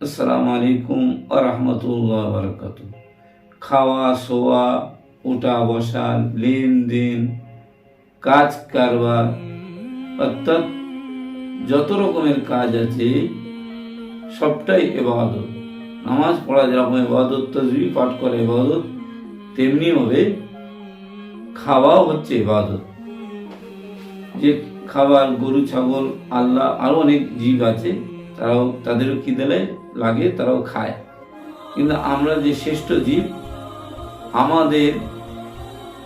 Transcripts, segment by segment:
আসসালামু আলাইকুম ওয়া রাহমাতুল্লাহি ওয়া বারাকাতুহু। খাওয়া শোয়া, উঠা বসা, লেনদেন, কাজ কারবার, অর্থাৎ যত রকমের কাজ আছে সবটাই ইবাদত। নামাজ পড়া যেরকম ইবাদত, তাসবিহ পাঠ করা ইবাদত, তেমনি ভাবে খাওয়াও হচ্ছে ইবাদত। যে খাবার, গরু ছাগল, আল্লাহ আরো অনেক জীব আছে, তাদেরও খিদে লাগে, তারাও খায়। কিন্তু আমরা যে শ্রেষ্ঠ জীব, আমাদের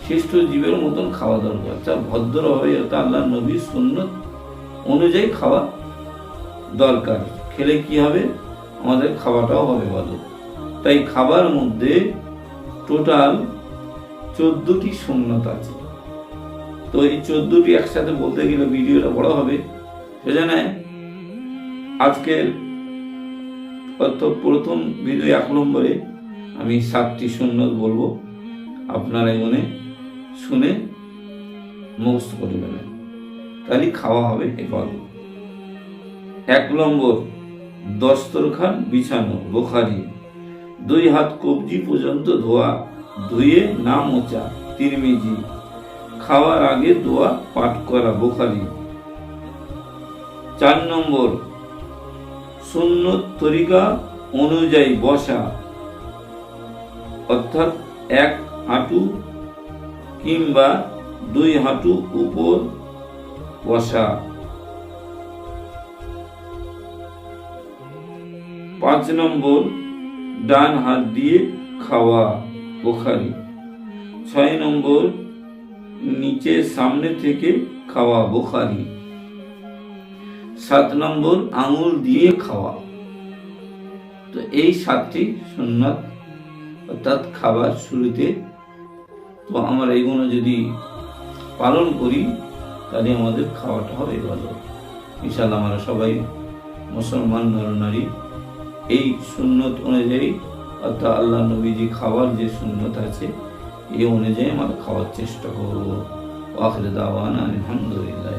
শ্রেষ্ঠ জীবের মতন খাওয়া দরকার। তা ভদ্রভাবে আল্লাহ নবীর সুন্নত অনুযায়ী খাওয়া দরকার। খেলে কি হবে, আমাদের খাওয়াটাও হবে ভালো। তাই খাবার মধ্যে টোটাল 14টি সুন্নত আছে। তো এই 14টি একসাথে বলতে গেলে ভিডিওটা বড় হবে, সেজন্য আজকের প্রথম ভিডিও 1 নম্বরে আমি 7টি সুন্নত বলবো, আপনারা মনে শুনে মুখস্থ করে নেবেন, তাহলে খাওয়া হবে ইবাদত। 1 নম্বর, দস্তরখান বিছানো, বুখারী। 2 হাত কবজি পর্যন্ত ধোয়া, ধুয়ে না মোছা, তিরমিজি। খাওয়ার আগে দোয়া পাঠ করা, বুখারী। 4 নম্বর, সুন্নত তরিকা অনুযায়ী বসা, অর্থাৎ 1 হাঁটু কিংবা 2 হাঁটু উপর বসা। 5 নম্বর, ডান হাত দিয়ে খাওয়া, বুখারী। 6 নম্বর, নিচে সামনে থেকে খাওয়া, বুখারী। 7 নম্বর, আঙুল দিয়ে খাওয়া। তো এই 7টি সুন্নাত, অর্থাৎ খাবার শুরুতে। তো আমরা এইগুলো যদি পালন করি তাহলে আমাদের খাওয়াটা হবে ভালো ইনশাআল্লাহ। আমরা সবাই মুসলমান নরনারী এই সুন্নত অনুযায়ী, অর্থাৎ আল্লাহ নবীজি খাওয়ার যে সুন্নত আছে এই অনুযায়ী আমরা খাওয়ার চেষ্টা করবো। আখির দাওয়ানা আলহামদুলিল্লাহ।